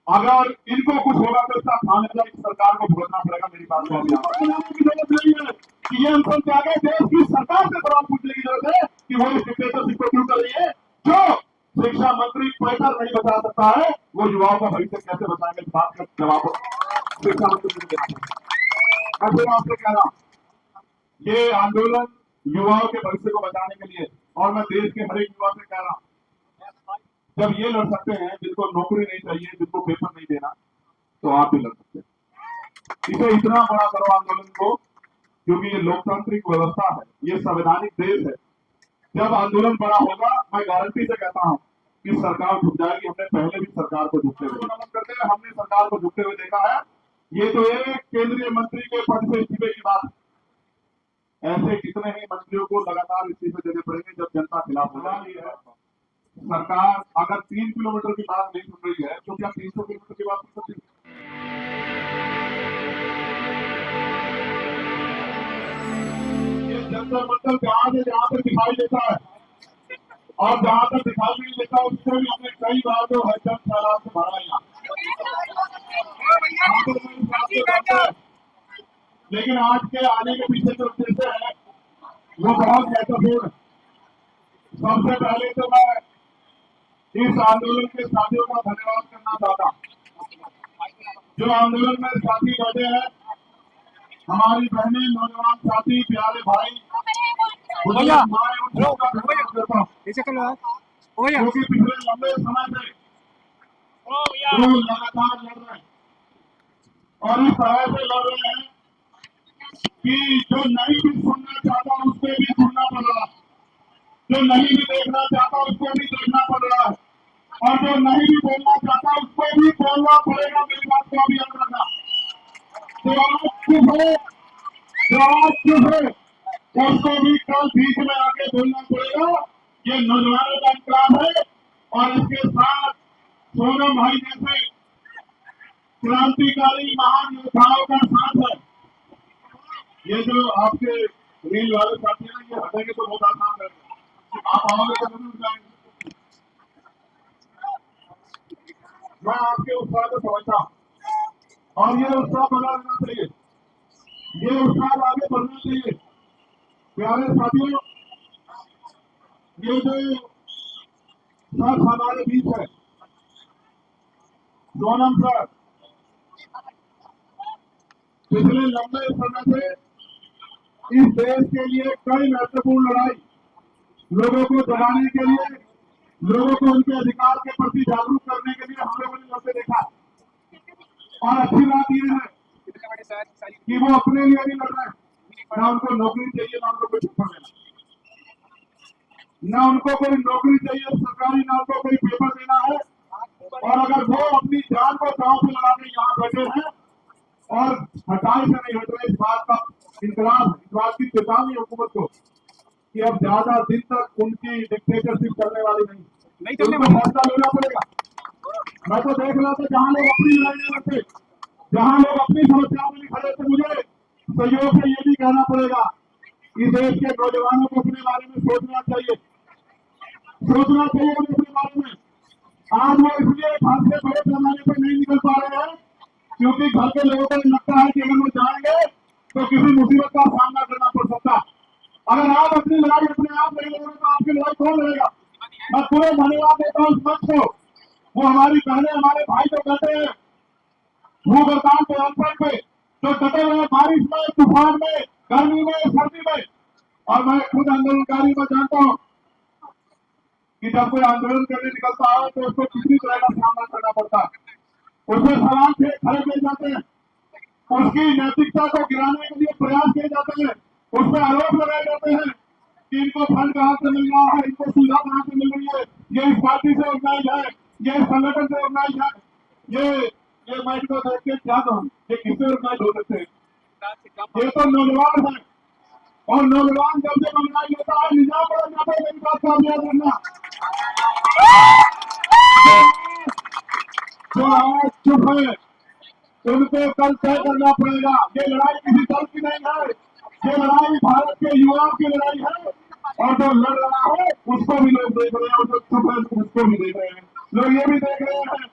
अगर इनको कुछ होगा तो इसका खामियाजा इस सरकार को भुगतना पड़ेगा। मेरी बात को की जरूरत नहीं है कि ये हमसे आगे देश की सरकार से सवाल पूछने की जरूरत है कि वो इस डिक्टेटरशिप को क्यों कर रही है। जो शिक्षा मंत्री पैसा नहीं बचा सकता है, वो युवाओं का भविष्य कैसे बचाएंगे, इस बात का जवाब शिक्षा मंत्री को देना चाहिए। मैं फिर आपसे कह रहा हूं, ये आंदोलन युवाओं के भविष्य को बचाने के लिए, और मैं देश के हर एक युवा से कह रहा हूं, जब ये लड़ सकते हैं जिनको नौकरी नहीं चाहिए, जिनको पेपर नहीं देना, तो आप भी लड़ सकते हैं। इसे इतना बड़ा करो आंदोलन को, क्योंकि ये लोकतांत्रिक व्यवस्था है, ये संवैधानिक देश है। जब आंदोलन बड़ा होगा, मैं गारंटी से कहता हूं कि सरकार झुक जाएगी। हमने पहले भी सरकार को झुकते हुए नमन करते हैं, हमने सरकार को झुकते हुए देखा है। ये तो एक केंद्रीय मंत्री के पद से इस्तीफे की बात है, ऐसे कितने ही मंत्रियों को लगातार इस्तीफे देने पड़ेंगे जब जनता खिलाफ हो जाती है। सरकार अगर 3 किलोमीटर की बात नहीं सुन रही है, तो क्या 300 किलोमीटर की बात सुन सकती है? ये जंतर मंतर जहां तक दिखाई देता है, और जहां तक दिखाई नहीं देता उससे भी हमने कई बार जो है जन सैलाब से भरा यहाँ। लेकिन आज के आने के पीछे जो उद्देश्य है वो बहुत महत्वपूर्ण है। सबसे पहले तो मैं इस आंदोलन के साथियों का धन्यवाद करना चाहता हूं। जो आंदोलन में साथी बैठे हैं, हमारी बहनें, नौजवान साथी, प्यारे भाई, भैया करता हूँ, क्योंकि पिछले लंबे समय से वो लगातार लड़ रहे हैं, और इस तरह से लड़ रहे हैं कि जो नहीं भी सुनना चाहता उससे भी सुनना पड़ रहा है, जो नहीं भी देखना चाहता उसको भी देखना पड़ रहा है, और जो नहीं भी बोलना चाहता उसको भी बोलना पड़ेगा। मेरी बात को अभी याद रखना। जो आज चुप है, जो आज चुप है, उसको भी कल बीच में आके बोलना पड़ेगा। ये नौजवानों का इंतजाम है, और इसके साथ सोनम भाई जैसे क्रांतिकारी महान योद्धाओं का साथ है। ये जो आपके रेल वाले साथी हैं, ये हटेंगे तो बहुत आसान रहेगा, आप आओगे तो जरूर जाएंगे। मैं आपके उत्साह को समझता हूं, और ये उत्साह बना रहना चाहिए, ये उत्साह आगे बढ़ना चाहिए। प्यारे साथियों, ये जो शख्स हमारे बीच है, सोनम सर, पिछले लंबे समय से इस देश के लिए कई महत्वपूर्ण लड़ाई, लोगों को जगाने के लिए, लोगों को उनके अधिकार के प्रति जागरूक करने के लिए हम लोगों ने लड़ते देखा। और अच्छी बात यह है कि वो अपने लिए नहीं लड़ रहे हैं, ना उनको नौकरी चाहिए, ना उनको कोई पेपर देना, ना उनको कोई नौकरी चाहिए सरकारी, ना उनको कोई पेपर देना है। और अगर वो अपनी जान को दांव पे लगाने यहाँ बैठे हैं और हटाई से नहीं हट रहे, इस बात का इनकलाब, इस बात की चेतावनी हुकूमत को कि अब ज्यादा दिन तक उनकी डिक्टेटरशिप चलने वाली नहीं, उनको फैसला लेना पड़ेगा। मैं तो देख रहा था जहां लोग अपनी लड़ाई नहीं लड़ते, जहां लोग अपनी समस्याओं में नहीं खड़े थे, मुझे सहयोग से ये भी कहना पड़ेगा कि देश के नौजवानों को अपने बारे में सोचना चाहिए, सोचना चाहिए अपने बारे में। आज वो इसलिए घर से बड़े पैमाने पर नहीं निकल पा रहे हैं क्योंकि घर के लोगों को लगता है कि अगर वो जाएंगे तो किसी मुसीबत का सामना करना पड़ सकता। अगर आप अपनी लड़ाई अपने आप नहीं लड़ोगे तो आपकी लड़ाई कौन लड़ेगा। मैं पूरे धन्यवाद देता हूँ इस मंच को, वो हमारी बहनें, हमारे भाई जो कहते हैं वो बरसात के अवसर पे जो डटे हुए बारिश में, तूफान में, गर्मी में, सर्दी में। और मैं खुद आंदोलनकारी में जानता हूँ कि जब कोई आंदोलन करने निकलता है तो उसको किसी तरह का सामना करना पड़ता है, उसमें सवाल खड़े किए जाते हैं, उसकी नैतिकता को गिराने के लिए प्रयास किए जाते हैं, उस पर आरोप लगाए जाते हैं कि इनको फंड कहाँ से मिल रहा है, इनको सुविधा कहाँ से मिल रही है, ये इस पार्टी से ऑर्गेनाइज है, ये इस संगठन से ऑर्गेनाइज है। ये मैं इनको देख के क्या कहूँ, ये किससे ऑर्गेनाइज हो सकते हैं। ये तो नौजवान है, और नौजवान जब जब ऑर्गेनाइज होता है निजाम बदल जाता है। मेरी बात का याद रखना। जो आज चुप है उनको कल तय करना पड़ेगा। ये लड़ाई किसी दल की नहीं है, ये लड़ाई भारत के युवाओं की लड़ाई है, और जो लड़ रहा है उसको भी लोग देख रहे हैं, और जो चुप है उसको भी देख रहे हैं। लोग ये भी देख रहे हैं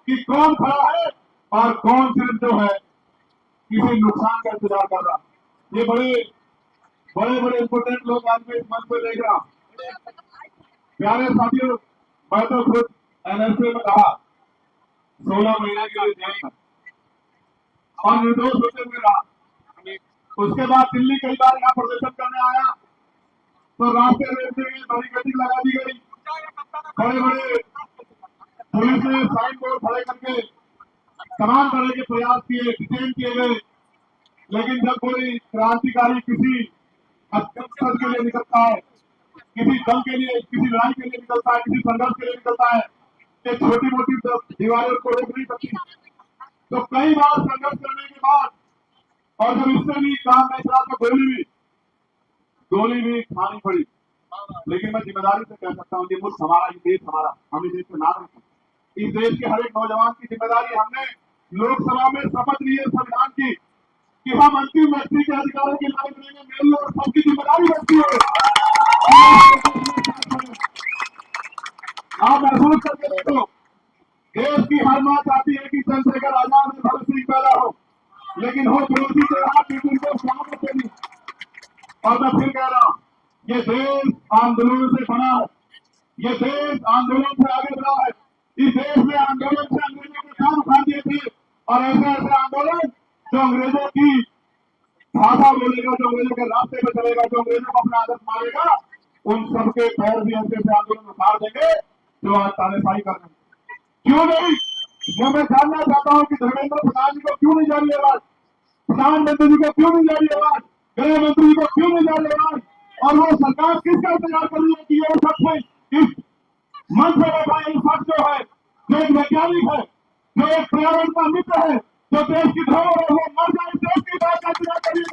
कि कौन खड़ा है और कौन सिर्फ जो है किसी नुकसान का इंतजार कर रहा। ये बड़े बड़े इंपोर्टेंट लोग आज मैं इस मंच पर देख रहा हूं। प्यारे साथियों, मैं तो खुद एनएसए में रहा, 16 महीने के लिए जेल में और निर्दोष होते हुए रहा। उसके बाद दिल्ली कई बार यहाँ प्रदर्शन करने आया तो रास्ते में बैरिकेडिंग लगा दी गई, बड़े बड़े पुलिस ने साइन बोर्ड खड़े करके तमाम तरह के प्रयास किए, डिटेन किए गए। लेकिन जब कोई क्रांतिकारी किसी मकसद के लिए निकलता है, किसी दल के लिए, किसी लड़ाई के लिए निकलता है, किसी संघर्ष के लिए निकलता है, ये छोटी मोटी दीवारें को रोक नहीं सकती। तो कई बार संघर्ष करने के बाद और जब इससे भी काम नहीं चला तो गोली भी खानी पड़ी। लेकिन मैं जिम्मेदारी से कह सकता हूँ, ये मुल्क हमारा, ये देश हमारा, हम इस देश के नाम रखें। इस देश के हर एक नौजवान की जिम्मेदारी, हमने लोकसभा में शपथ ली है संविधान की कि हम अंतिम व्यक्ति के अधिकारों की लड़ाई करेंगे। मेरी और सबकी जिम्मेदारी बनती है। आप महसूस करके देखो, देश की हर मां चाहती है कि चंद्रशेखर आजाद और भगत सिंह पैदा हो, लेकिन हो विरोधी के हाथ उनको स्वागत देनी। और मैं फिर कह रहा हूं, ये देश आंदोलन से बना है, ये देश आंदोलन से आगे बढ़ा है। इस देश में आंदोलन से अंग्रेजों के काम उठा दिए थे और ऐसे ऐसे आंदोलन जो अंग्रेजों की भाषा बोलेगा, जो अंग्रेजों के रास्ते पे चलेगा, जो अंग्रेजों को अपना आदत मारेगा, उन सबके पैर भी ऐसे ऐसे आंदोलन उखाड़ देंगे जो आज तानेशाही कर देंगे। क्यों नहीं? ये मैं जानना चाहता हूं कि धर्मेंद्र प्रधान जी को क्यों नहीं जा रही आवाज, प्रधानमंत्री जी को क्यों नहीं जा रही आवाज, गृह मंत्री जी को क्यों नहीं जा रही आवाज, और वो सरकार किसका इंतजार कर रही है कि ये शख्स इस मंच पर बैठा ये शख्स जो है, जो एक वैज्ञानिक है, जो एक पर्यावरण का मित्र है, जो देश की धरोहर है, वो मर जाए, देश की बात का इंतजार करिए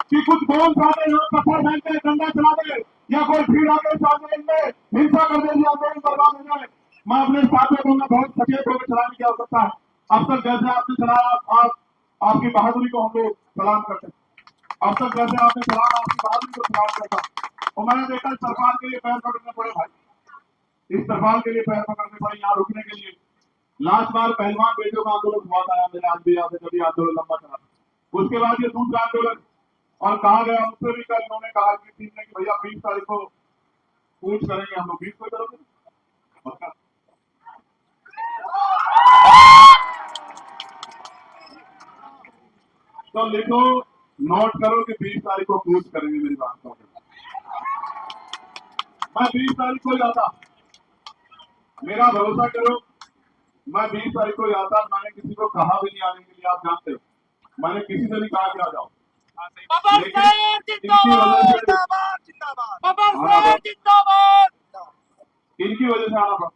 कि कुछ कौन सारे लोग पत्थर फेंकते हैं, डंडा चला दे या कोई भीड़ आगे आंदोलन में हिंसा कर दे, आंदोलन बर्बाद हो जाए। मैं अपने साथियों को बहुत सचेत होकर चलाने की आवश्यकता है। अब तक जैसे आपने चलाया, आपकी बहादुरी को हम लोग सलाम करते हैं। अब तक जैसे आपने चलाया, आपकी बहादुरी को सलाम करता हूं। और मैंने देखा इस तरफाल के लिए पैर पकड़ने पड़े भाई, इस तरफाल के लिए पैर पकड़ने पड़े यहाँ रुकने के लिए। लास्ट बार पहलवान बेटियों का आंदोलन हुआ था, मेरे आज भी याद है, जब आंदोलन लंबा चला। उसके बाद ये दूसरा आंदोलन, और कहा गया मुझसे भी कल उन्होंने कहा कि टीम ने कि भैया 20 तारीख को पूछ करेंगे हम लोग। 20 को करोगे? तो लिखो, नोट करो कि 20 तारीख को पूछ करेंगे। मेरी बात को मैं 20 तारीख को जाता, मेरा भरोसा करो, मैं 20 तारीख को जाता। मैंने किसी को कहा भी नहीं आने के लिए, आप जानते हो, मैंने किसी से नहीं कहा कि आ जाओ। इनकी वजह से आना पड़ा।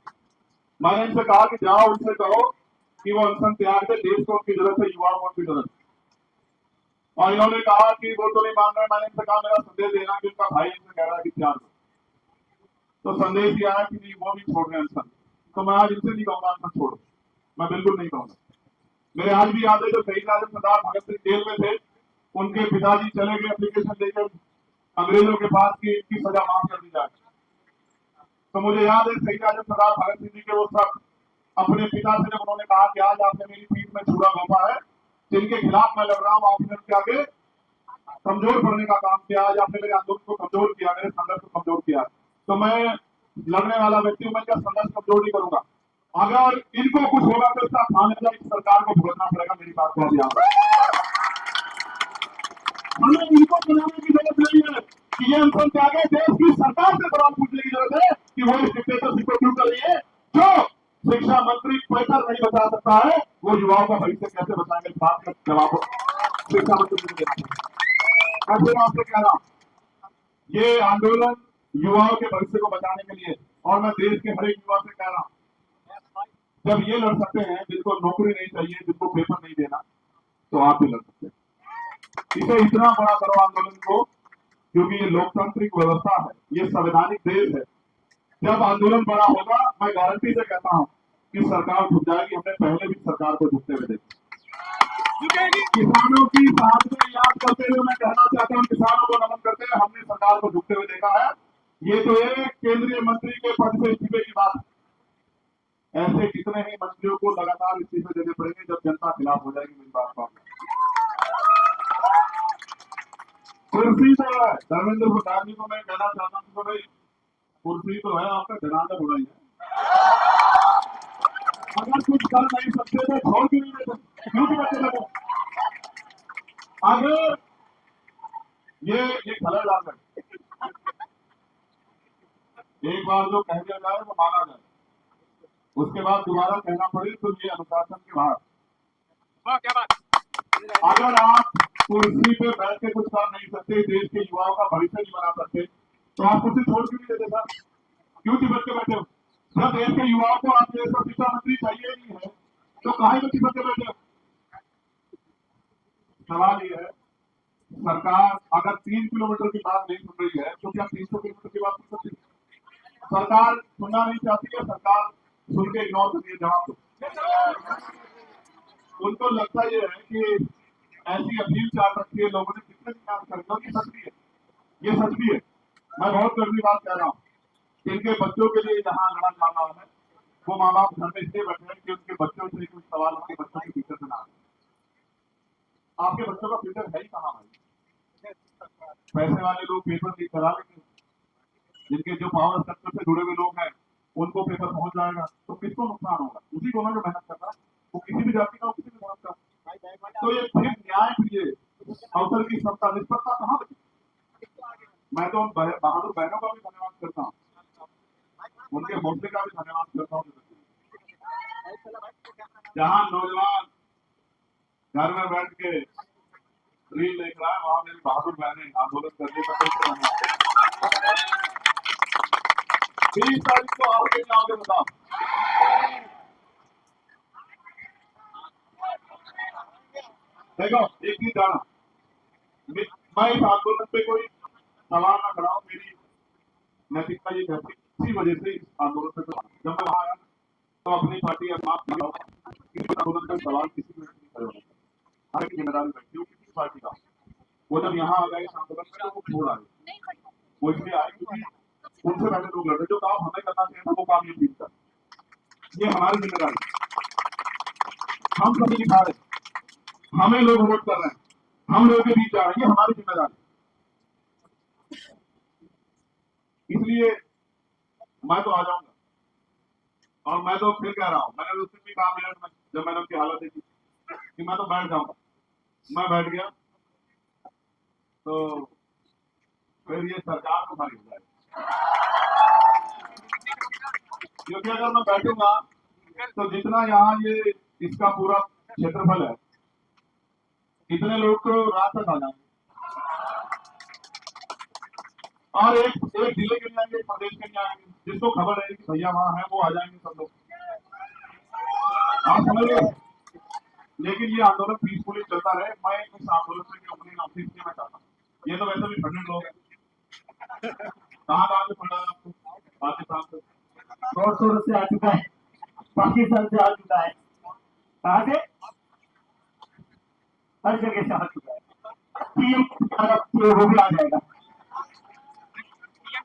मैंने इनसे कहा कि जाओ, उनसे कहो कि वो अनशन त्याग दे, देश को उनकी जरूरत है, युवाओं को उनकी जरूरत है। और इन्होंने कहा कि वो तो नहीं मान रहे। मैंने इनसे कहा मेरा संदेश देना कि उनका भाई इनसे कह रहा है कि त्याग दो। तो संदेश दिया है कि नहीं, वो नहीं छोड़ रहे अनशन। तो मैं आज इनसे नहीं कहूंगा अनशन छोड़ो, मैं बिल्कुल नहीं कहूंगा। मेरे आज भी याद है जो शहीद आजम सरदार भगत सिंह जेल में थे, उनके पिताजी चले गए एप्लीकेशन लेकर अंग्रेजों के पास कि इनकी सजा माफ कर दी जाए। तो मुझे याद है शहीद आजम सरदार भगत सिंह जी के वो सब अपने पिता से जब उन्होंने कहा कि आज आपने मेरी पीठ में छुरा घोंपा है, जिनके खिलाफ मैं लड़ रहा हूँ, आपने उनके आगे कमजोर करने का काम किया, आज आपने मेरे आंदोलन को कमजोर किया, मेरे संघर्ष को कमजोर किया। तो मैं लड़ने वाला व्यक्ति हूं, मैं क्या संघर्ष कमजोर नहीं करूंगा। अगर इनको कुछ होगा तो इसका खामियाजा इस सरकार को भुगतना पड़ेगा। मेरी बात को याद रखें, हमें इनको बनाने की जरूरत नहीं है कि ये अनशन त्यागे। देश की सरकार से सवाल पूछने की जरूरत है कि वो इस डिक्टेटरशिप को क्यों कर रही है। जो शिक्षा मंत्री प्रेशर नहीं बचा सकता है, वो युवाओं का भविष्य कैसे बचाएंगे, इस बात का जवाब शिक्षा मंत्री को देना चाहिए। मैं फिर आपसे कह रहा हूं, ये आंदोलन युवाओं के भविष्य को बचाने के लिए, और मैं देश के हर एक युवा से कह रहा हूं, जब ये लड़ सकते हैं, जिनको नौकरी नहीं चाहिए, जिनको पेपर नहीं देना, तो आप भी लड़ सकते हैं। इसे इतना बड़ा करो आंदोलन को, क्योंकि ये लोकतांत्रिक व्यवस्था है, ये संवैधानिक देश है। जब आंदोलन बड़ा होगा, मैं गारंटी से कहता हूं कि सरकार झुक जाएगी। हमने पहले भी सरकार को झुकते हुए देखा। किसानों की शहादतें याद करते हुए मैं कहना चाहता हूं, किसानों को नमन करते हुए हमने सरकार को झुकते हुए देखा है। ये तो एक केंद्रीय मंत्री के पद से इस्तीफे की बात है। ऐसे कितने ही मंत्रियों को लगातार इस्तीफे देने पड़ेंगे जब जनता खिलाफ हो जाएगी। मेरी बात को कुर्सी तो है, धर्मेंद्र प्रसाद जी को मैं कहना चाहता हूँ तो भाई कुर्सी तो है, आपका जनाजा बुरा ही है। अगर कुछ कर नहीं सकते तो छोड़ क्यों नहीं देते, क्यों की बच्चे लगे आगे ये खलल डाल सकते। एक बार जो कह दिया जाए वो माना जाए, उसके बाद दोबारा कहना पड़े तो ये अनुशासन के बाहर। वाह क्या बात। अगर आप कुर्सी पे बैठ के कुछ कर नहीं सकते, देश के युवाओं का भविष्य नहीं बना सकते, तो आप कुर्सी छोड़ क्यों नहीं देते सर, क्यों चिपक के बैठे हो? जब देश के युवाओं को आप ये सब शिक्षा मंत्री चाहिए नहीं है तो काहे को चिपक के बैठे हो? सवाल ये है, सरकार अगर 3 किलोमीटर की बात नहीं सुन रही है तो क्या 300 किलोमीटर की बात सुन सकती है? सरकार सुनना नहीं चाहती है, सरकार सुन के इग्नोर करती है जवाब दो। उनको लगता ये है कि ऐसी अपील चाल रखी है लोगों ने, कितने काम करना, ये सच भी है, ये सच भी है। मैं बहुत गर्वी बात कह रहा हूँ, जिनके बच्चों के लिए जहाँ लड़ा जा रहा है वो माँ बाप घर में इसलिए बैठे हैं कि उनके बच्चों से कुछ सवाल उनके बच्चों के फ्यूचर से ना आए। आपके बच्चों का फ्यूचर है ही कहाँ भाई? पैसे वाले लोग पेपर लीक करा लेंगे, जिनके जो पावर सेक्टर से जुड़े हुए लोग हैं उनको पेपर पहुंच जाएगा, तो किसको नुकसान होगा? उसी को ना जो मेहनत करता है, वो किसी भी जाति का हो, किसी भी धर्म का। तो ये फिर न्याय प्रिय अवसर की समता निष्पक्षता कहाँ बची? मैं तो उन बहादुर बहनों का भी धन्यवाद करता हूँ, उनके हौसले का भी धन्यवाद करता हूँ। जहाँ नौजवान घर में बैठ के रील देख रहा है, वहां मेरी बहादुर बहनें आंदोलन करने का कैसे धन्यवाद। 30 तारीख को आओगे नहीं आओगे बताओ? देखो एक चीज जाना, मैं इस आंदोलन पे कोई सवाल ना खड़ा हूँ, मेरी नैतिकता ये कहती इसी वजह से इस आंदोलन पे जब मैं वहां आया तो अपनी पार्टी आंदोलन का सवाल किसी भी नहीं खड़े होने, हर एक जिम्मेदारी बैठी हो किसी पार्टी का। वो जब यहाँ आ गए इस आंदोलन में तो वो छोड़ आए, वो इसलिए आए क्योंकि उनसे पहले लोग लड़े, जो काम हमें करना चाहिए था वो काम ये ठीक था। ये हमारी जिम्मेदारी, हम कभी नहीं खा रहे, हमें लोग वोट कर रहे हैं, हम लोगों के बीच जा रहे हैं, ये हमारी जिम्मेदारी। इसलिए मैं तो आ जाऊंगा, और मैं तो फिर कह रहा हूँ, मैंने उस दिन भी कहा मिनट में जब मैंने उनकी हालत देखी कि मैं तो बैठ जाऊंगा। मैं बैठ गया तो फिर ये सरकार को भारी हो जाएगी, क्योंकि अगर मैं बैठूंगा तो जितना यहाँ ये इसका पूरा क्षेत्रफल है, इतने लोग तो रात तक आ जाएंगे, और एक जिले के नहीं आएंगे, एक प्रदेश के नहीं आएंगे, जिसको खबर है कि भैया वहां है वो आ जाएंगे सब लोग, आप समझ गए। लेकिन ये आंदोलन पीसफुली चलता रहे, मैं इस आंदोलन से अपनी नौकरी से मैं चाहता हूँ। ये तो वैसे भी फंडेड लोग हैं, कहाँ से फंडा है आपको? पाकिस्तान से 100 से आ चुका है, पाकिस्तान से आ चुका है, कहाँ से? हर जगह से आ चुका है, वो भी आ जाएगा।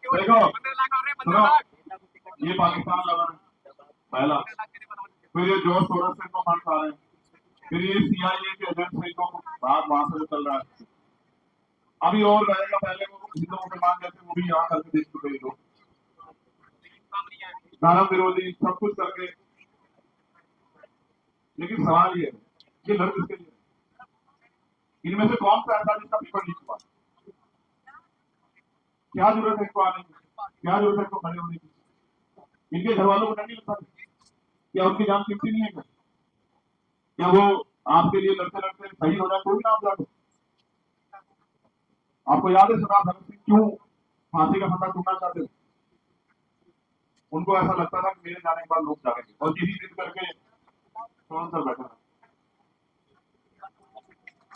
देखो सुनो, ये पाकिस्तान लगा पहला, फिर ये जोर शोर से इनको फंड खा रहे हैं, फिर ये CIA के एजेंट से इनको बात वहां से चल रहा है, अभी और रहेगा। पहले वो हिंदू मुसलमान जैसे वो भी यहाँ करके देख चुके लोग, धर्म विरोधी सब कुछ करके। लेकिन सवाल ये है कि लड़ किसके लिए? इनमें से कौन सा ऐसा जिसका पेपर लीक हुआ? क्या जरूरत है इनको आने की, क्या जरूरत है इनको खड़े होने की? इनके घर वालों को नहीं लगता क्या उनकी जान कीमती नहीं है? क्या वो आपके लिए लड़ते लड़ते सही हो जाए कोई ना आप जाओ? आपको याद है सरदार भगत सिंह क्यों फांसी का फंदा टूटना चाहते थे? उनको ऐसा लगता था कि मेरे जाने के बाद लोग जाएंगे, और यही जिद करके कौन सा बैठा।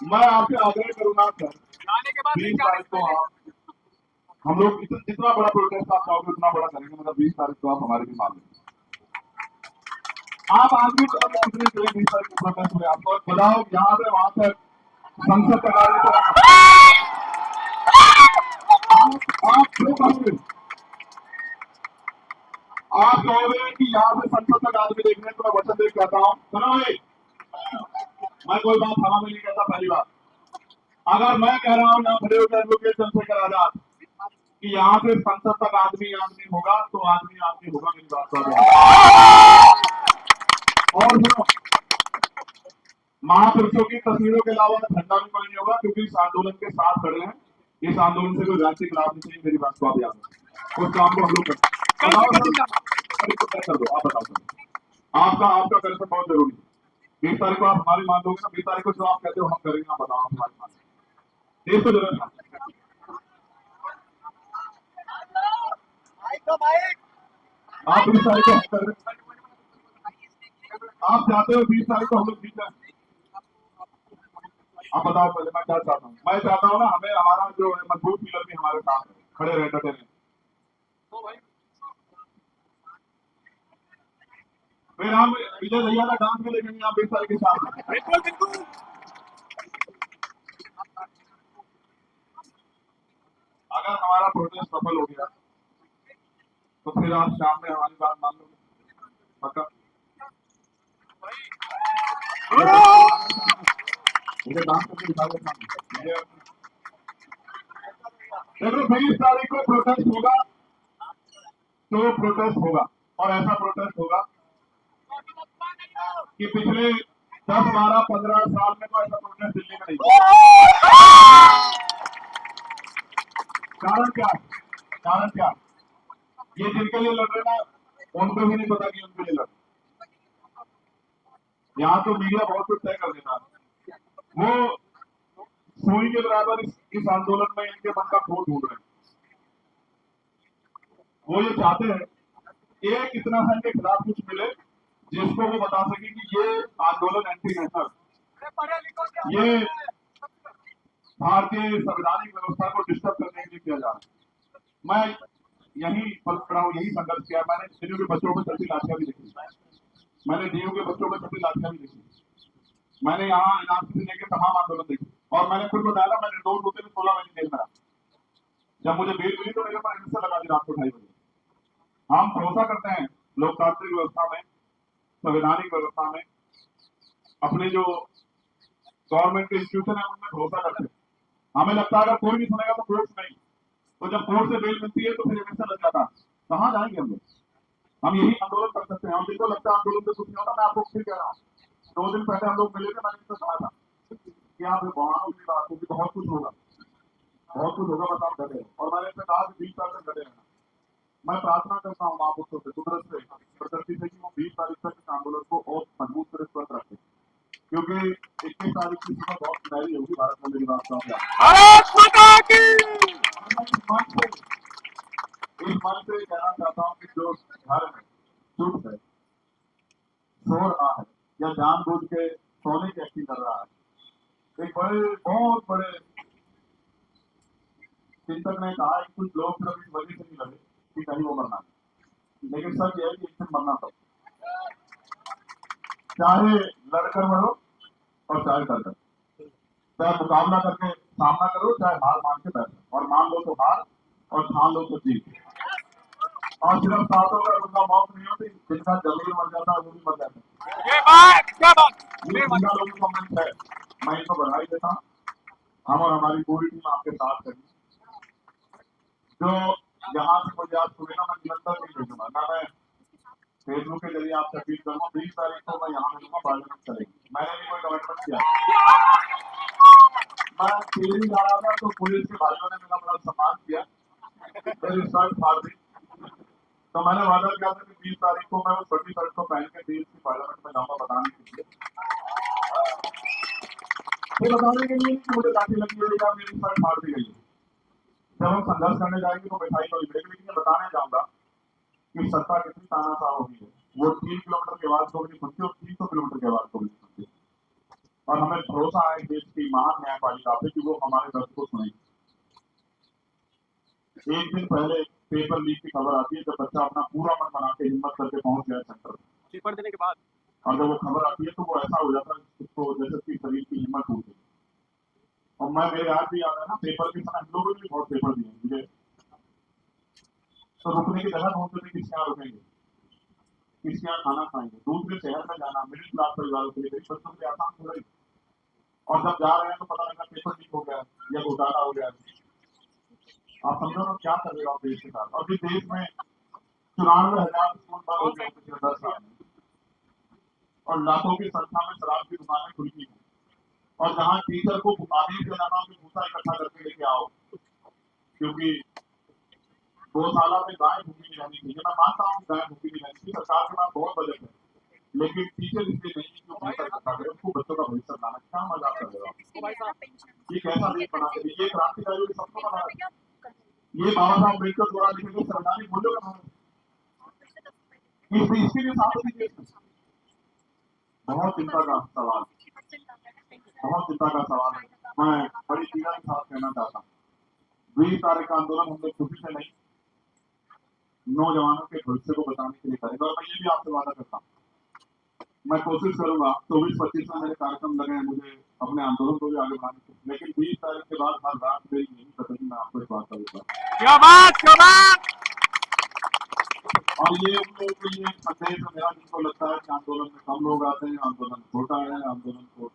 मैं आपसे आग्रह करूंगा सर, 20 तारीख को आप हम लोग जितना बड़ा प्रोटेस्ट आप चाहोगे उतना बड़ा करेंगे, मतलब 20 तारीख को आप हमारे भी मान लेंगे। आप आदमी कितनी 20 तारीख को प्रोटेस्ट हुए आपको बताओ, यहाँ से वहां तक संसद का कार्य आप जो कहोगे आप कहोगे कि यहाँ से संसद तक आदमी देखने को मैं वचन देख कहता हूँ, सुनो भाई, मैं कोई बात हवा में नहीं कहता। पहली बात, अगर मैं कह रहा हूँ यहाँ खड़े होकर एडवोकेट चंद्रशेखर आजाद कि यहाँ से संसद तक आदमी आदमी होगा, तो आदमी आदमी होगा। मेरी बात समझ। और सुनो, महापुरुषों की तस्वीरों के अलावा झंडा भी कोई नहीं होगा, क्योंकि इस आंदोलन के साथ खड़े हैं। इस आंदोलन से कोई राजनीतिक लाभ नहीं चाहिए। मेरी बात को आप याद रखें। उस काम को हम लोग करते हैं। कर दो, आप बताओ सर। आपका आपका करेक्शन बहुत जरूरी है। 20 तारीख को आप हमारी मान लोगे ना, 20 तारीख को जो आप कहते हो हम करेंगे। आप बताओ, आप हमारी मान देश को जरूरत है। आप 20 तारीख को हम कर रहे हैं। आप चाहते हो 20 तारीख को हम लोग जीत जाए? आप बताओ पहले, मैं क्या चाहता हूँ? मैं चाहता हूँ ना, हमें हमारा जो मजबूत लीडर भी हमारे साथ है, खड़े रहे, डटे रहे। फिर हम विजय भैया का डांस भी देखेंगे आप 20 तारीख के साथ। अगर हमारा प्रोटेस्ट सफल हो गया तो फिर आप शाम में हमारी बात मान लो, पक्का? मुझे डांस करके दिखा दो सामने। देखो 20 तारीख को प्रोटेस्ट होगा, तो प्रोटेस्ट होगा, और ऐसा प्रोटेस्ट होगा कि पिछले 10, 12, 15 साल में तो ऐसा प्रोटेस्ट दिल्ली में नहीं हुआ। कारण क्या? कारण क्या? ये जिनके लिए लड़ रहे ना, उनको भी नहीं पता कि उनके लिए लड़। यहाँ तो मीडिया बहुत कुछ तय कर देता है। वो सुई के बराबर इस आंदोलन में इनके मन का खोल ढूंढ रहे हैं। वो ये चाहते हैं एक इतना सा इनके खिलाफ कुछ मिले जिसको वो बता सके कि ये आंदोलन एंटी नेशनल, ये भारतीय संवैधानिक व्यवस्था को डिस्टर्ब करने के लिए किया जा रहा है। मैं यही पल पड़ा हूँ, यही संघर्ष किया। मैंने डीयू के बच्चों को चलती लाठियां भी देखी, मैंने डीयू के बच्चों को चलती लाठियां भी देखी, मैंने यहाँ एनआरसी से लेकर तमाम आंदोलन देखे, और मैंने खुद बताया मैं निर्दोष होते हुए 16 महीने जेल में रहा। जब मुझे बेल मिली तो मेरे ऊपर एडमिशन लगा दी रात को 2:30 बजे। हम भरोसा करते हैं लोकतांत्रिक व्यवस्था में, संवैधानिक व्यवस्था में, अपने जो गवर्नमेंट के इंस्टीट्यूशन है उनमें भरोसा करते हैं। हमें लगता है अगर कोई नहीं सुनेगा तो कोर्ट नहीं, तो जब कोर्ट से बेल मिलती है तो फिर एडमिशन लग जाता है। कहाँ जाएंगे हम लोग? हम यही आंदोलन कर सकते हैं। हम जिनको लगता है आंदोलन से कुछ नहीं होता, मैं आपको फिर कह रहा हूँ, 2 दिन पहले हम लोग मिले थे, मैंने इनसे कहा था कि आप वहां की बात होगी, बहुत कुछ होगा, बहुत कुछ होगा, बस आप डरे। और मैंने इनसे कहा कि 20 साल तक डरे रहना। मैं प्रार्थना करता हूँ महापुरुषों से, कुदरत से, प्रकृति से, कि वो 20 तारीख तक इस आंदोलन को और मजबूत करे, स्वस्थ रखे, क्योंकि 21 तारीख की सुबह बहुत सुनहरी होगी भारत में। मेरी बात समझ इस मन से कहना चाहता हूँ कि जो घर में चुप है, सो रहा है, या जानबूझ के सोने की एक्टिंग कर रहा है। एक बहुत बड़े चिंतक ने कहा कि कुछ लोग सिर्फ इस वजह से नहीं लगे कि कहीं वो मरना है, लेकिन सच यह है कि एक दिन मरना था, चाहे लड़कर मरो और चाहे डरकर, चाहे मुकाबला करके सामना करो, चाहे हार मान के बैठो, और मान लो तो हार और ठान लो तो जीत। और सिर्फ सातों का उनका मौत नहीं होती, जिनका जमीन मर जाता है वो भी मर जाता है। ये पूरा लोगों का मंच है, मैं इनको बधाई देता हूँ। हम और हमारी पूरी टीम आपके साथ है। जो यहाँ से मुझे आज सुनेगा, मैं निरंतर नहीं भेजूंगा ना, मैं फेसबुक के जरिए आपसे अपील करूंगा। 20 तारीख को मैं यहाँ मिलूंगा, पार्लियामेंट करेंगे। मैंने भी कोई कमिटमेंट किया, मैं तेरी जा रहा था तो पुलिस के भाइयों ने मेरा बड़ा सम्मान किया, मेरी शर्ट फाड़ दी, तो मैंने वादा किया था कि 20 तारीख को मैं वो छोटी शर्ट को पहन के देश की पार्लियामेंट में जाऊंगा, बताने के लिए, ये बताने के लिए कि मुझे लाठी लगी है या मेरी शर्ट फाड़ दी गई है। जब हम संघर्ष करने जाएंगे तो मिठाई तो मिलेगी, लेकिन बताने जाऊंगा कि सत्ता कितनी तानाशाह होगी है। वो 3 किलोमीटर के आवाज को भी नहीं सुनती और 300 किलोमीटर के आवाज को भी नहीं सुनती। और हमें भरोसा है देश की महान न्यायपालिका पे कि वो हमारे दर्द को सुनेगी। एक दिन पहले पेपर लीक की खबर आती है, जब बच्चा अपना पूरा मन बना के हिम्मत करके पहुंच गया सेंटर पेपर देने के बाद, और जब वो खबर आती है तो वो ऐसा हो जाता है उसको जैसे कि शरीर की हिम्मत टूट गई। और मैं मेरे आज भी याद है ना, पेपर के समय हम लोगों ने भी बहुत पेपर दिए मुझे, तो रुकने की जगह ढूंढते थे किस यहाँ रुकेंगे। किसके यहाँ खाना खाएंगे, दूसरे शहर में जाना मिडिल क्लास परिवारों के लिए गरीब बच्चों के लिए आसान हो रही। और जब जा रहे हैं तो पता लगा पेपर लीक हो गया या घोटाला हो गया। आप समझो ना क्या कर रहे हो आप देश के साथ। और भी देश में 94,000 स्कूल बंद हो गए पिछले 10 साल में, और लाखों की संख्या में शराब की दुकानें खुल गई हैं। और जहाँ टीचर को आदेश देना था कि भूसा इकट्ठा करके लेके आओ, क्योंकि गौशाला में गाय भूखी नहीं रहनी चाहिए। मैं मानता हूँ गाय भूखी नहीं रहनी चाहिए, सरकार के पास बहुत बजट है, लेकिन टीचर इसलिए नहीं कि भूसा इकट्ठा करे, उसको बच्चों का भविष्य बनाना। क्या मजाक कर रहे हो? ये कैसा देश बना दे, ये क्रांतिकारी सबको बना रहे। ये बाबा साहब अम्बेडकर द्वारा लिखे गए संवैधानिक मूल्यों का भारत इसके लिए साथ दीजिए। बहुत चिंता का सवाल, बहुत चिंता का सवाल है। मैं बड़ी पीड़ा के साथ कहना चाहता हूँ, 20 तारीख का आंदोलन हम लोग खुशी से नहीं, नौजवानों के भविष्य को बचाने के लिए करेंगे। और मैं ये भी आपसे वादा करता हूँ, मैं कोशिश करूंगा 24-25 में मेरे कार्यक्रम लगे हैं मुझे अपने आंदोलन को भी आगे बढ़ाने के, लेकिन 20 तारीख के बाद हर रात मेरी नहीं बदलगी। मैं आपको इस बात का विश्वास। क्या बात, क्या बात। और ये उन लोगों के लिए संदेश है मेरा, जिनको लगता है कि आंदोलन में कम लोग आते हैं, आंदोलन छोटा है, आंदोलन को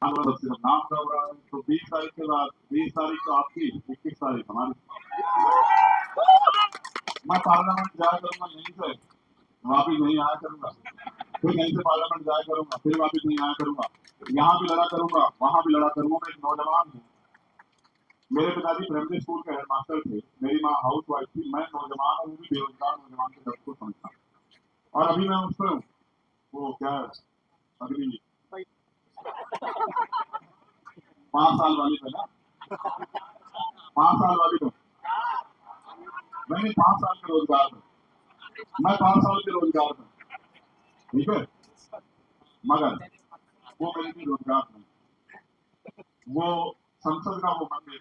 आंदोलन सिर्फ नाम कर रहा है। तो 20 तारीख के बाद, 20 तारीख तो आपकी, 21 तारीख हमारी। मैं पार्लियामेंट जाया करूंगा यहीं से, वापिस नहीं आया करूंगा, फिर यहीं से पार्लियामेंट जाया करूंगा, फिर वापिस नहीं आया करूंगा। यहाँ भी लड़ा करूंगा, वहां भी लड़ा करूंगा। मैं एक नौजवान हूँ, मेरे पिताजी प्राइमरी स्कूल के हेडमास्टर थे, मेरी माँ हाउस वाइफ थी। मैं नौजवान हूँ, भी बेरोजगार नौजवान के दर्द को समझता हूँ। और अभी मैं उस पर वो क्या है, अगली 5 साल वाली है ना, 5 साल वाली तो मैंने 5 साल के रोजगार में, मैं 5 साल के रोजगार में, ठीक है, मगर वो मेरे लिए रोजगार नहीं, वो संसद का वो मंदिर,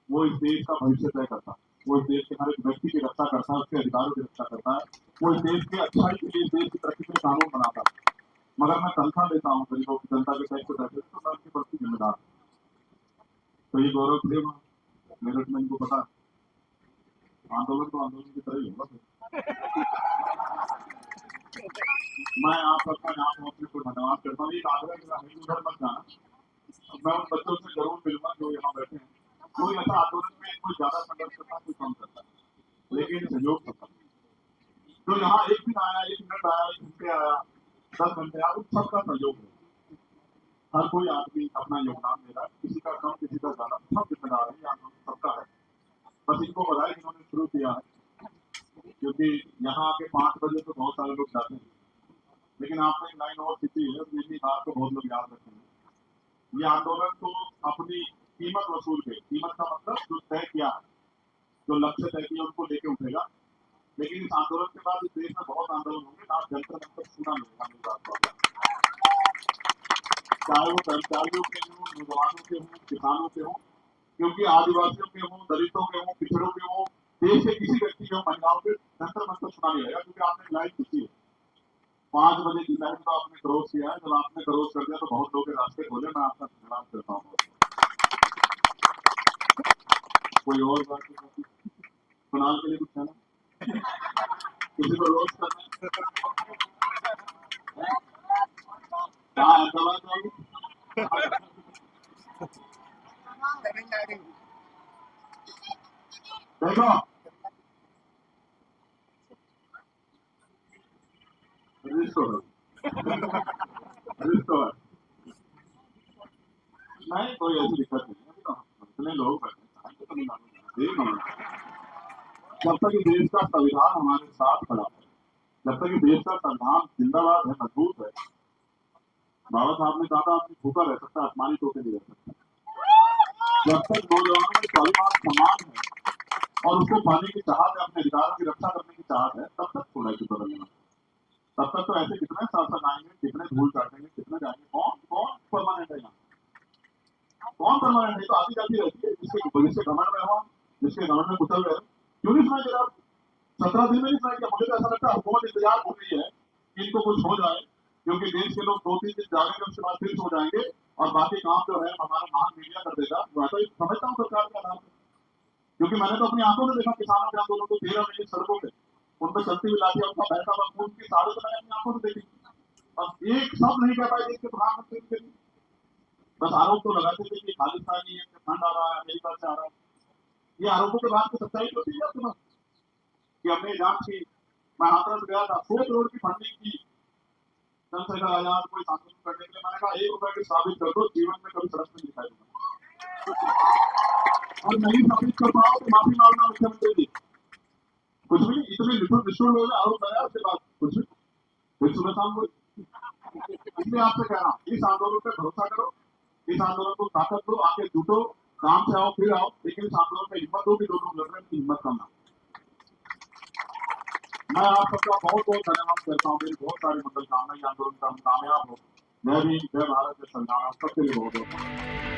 वो इस देश का भविष्य तय करता है, वो इस देश के हर एक व्यक्ति की रक्षा करता है, उसके अधिकारों की रक्षा करता है, वो इस देश की अच्छाई के लिए, देश की तरक्की के लिए कानून बनाता है। मगर मैं तनख्वाह लेता हूँ गरीबों की जनता के टैक्स को पैसे, तो मैं उसके प्रति जिम्मेदार हूँ। तो ये गौरव थे मेरठ में, इनको पता आंदोलन तो आंदोलन की तरह ही होगा। मैं आप सबका नाम पहुंचने को धन्यवाद करता हूँ। एक आग्रह मेरा है, उधर मत जाना। मैं उन बच्चों से जरूर मिलूंगा जो यहाँ बैठे हैं। कोई ऐसा आंदोलन में कोई ज्यादा संघर्ष करता है, कोई कम करता है, लेकिन सहयोग सबका। जो यहाँ 1 दिन आया, 1 मिनट आया, 1 घंटे आया, 10 घंटे आया, उस सबका सहयोग है। हर कोई आदमी अपना योगदान दे रहा है, किसी का कम, किसी का ज्यादा, सब जिम्मेदार है, आंदोलन सबका है। बस इनको बधाई जिन्होंने शुरू किया है, क्योंकि यहाँ आके 5 बजे तो बहुत सारे लोग जाते हैं, लेकिन आपने एक लाइन और खींची है, मेरी बात को बहुत लोग याद रखेंगे। ये आंदोलन को अपनी कीमत वसूल के, कीमत का मतलब जो तय किया है, जो लक्ष्य तय किया, उनको लेके उठेगा। लेकिन इस आंदोलन के बाद इस देश में बहुत आंदोलन होंगे, ना जंतर मंतर सुना मिलेगा मेरी बात को, चाहे वो कर्मचारियों के हों, नौजवानों के हों, किसानों के हों, क्योंकि आदिवासियों के हों, दलितों के हों, पिछड़ों के हों, देश के किसी व्यक्ति के हों, महिलाओं के, जंतर मंतर सुना नहीं रहेगा। क्योंकि आपने लाइन खींची है 5 बजे की लाइन, तो आपने क्रॉस किया है। जब आपने क्रॉस कर दिया तो बहुत लोग के रास्ते खोले। मैं आपका धन्यवाद करता हूँ। कोई और बात कुणाल के लिए कुछ कहना, किसी को रोज करना, अहमदाबाद जाओगे, देखो नहीं, कोई ऐसी दिक्कत नहीं है। इतने लोग बैठे, जब तक इस देश का संविधान हमारे साथ खड़ा है, जब तक इस देश का संविधान जिंदाबाद है, मजबूत है। बाबा साहब ने कहा था आदमी भूखा रह सकता है, आसमानी टोपी नहीं रह सकता। जब तक नौजवानों में स्वाभिमान, सम्मान है और उसको पाने की चाहत है, अपने अधिकारों की रक्षा करने की चाहत है, तब तक थोड़ा ही बदलना। तब तक तो ऐसे कितने शासन आएंगे, कितने धूल चाटेंगे, कितने जाएंगे, कौन कौन परमानेंट है यहाँ, कौन परमानेंट है? तो आती जाती रहती है, जिसके घमंड में हो, जिसके घमंड में कुचल रहे हो। क्यों नहीं सुनाई दे रहा? 17 दिन में नहीं सुनाई दिया। मुझे तो ऐसा लगता है हुकूमत इंतजार हो रही है कि इनको कुछ हो जाए, क्योंकि देश के लोग 2-3 दिन जागेंगे, उसके बाद फिर सो जाएंगे और बाकी काम जो है हमारा महान मीडिया कर देगा। मैं तो समझता हूँ सरकार के आधार पर, क्योंकि मैंने तो अपनी आंखों में देखा किसानों के आंदोलन को 13 महीने सड़कों पे, उन पर चलती हुई लाठी, उनका बहता हुआ खून की सारे तो मैंने अपनी आंखों से देखी। बस एक शब्द नहीं कह पाए देश के प्रधानमंत्री के लिए। बस आरोप तो लगाते थे कि खालिस्तानी है, फंड आ रहा है, अमेरिका से आ रहा है। ये आरोपों के बाद की सच्चाई होती है आपके पास कि हमने जांच की। मैं हाथरस गया था, 100 करोड़ की फंडिंग की चंद्रशेखर आजाद को इस आंदोलन करने के लिए। मैंने कहा 1 रुपए की साबित कर दो, जीवन में कभी सड़क में नहीं दिखाई दूंगा। और नहीं साबित कर पाओ तो माफी मांगना मुख्यमंत्री जी। कुछ भी इतने निष्ठुर लोगों ने आरोप लगाया, उसके बाद कुछ भी फिर सुबह शाम को। इसलिए आपसे कह रहा हूँ, इस आंदोलन पे भरोसा करो, इस आंदोलन को ताकत दो, आके जुटो, काम से आओ फिर आओ, लेकिन इस आंदोलन में हिम्मत दो कि जो लोग लड़ रहे हैं उनकी हिम्मत करना। मैं आप सबका बहुत बहुत धन्यवाद करता हूँ। मेरी बहुत सारी मंगल कामनाएं आंदोलन का कामयाब हो। जय भीम, जय भारत, जय संविधान, सबके लिए बहुत बहुत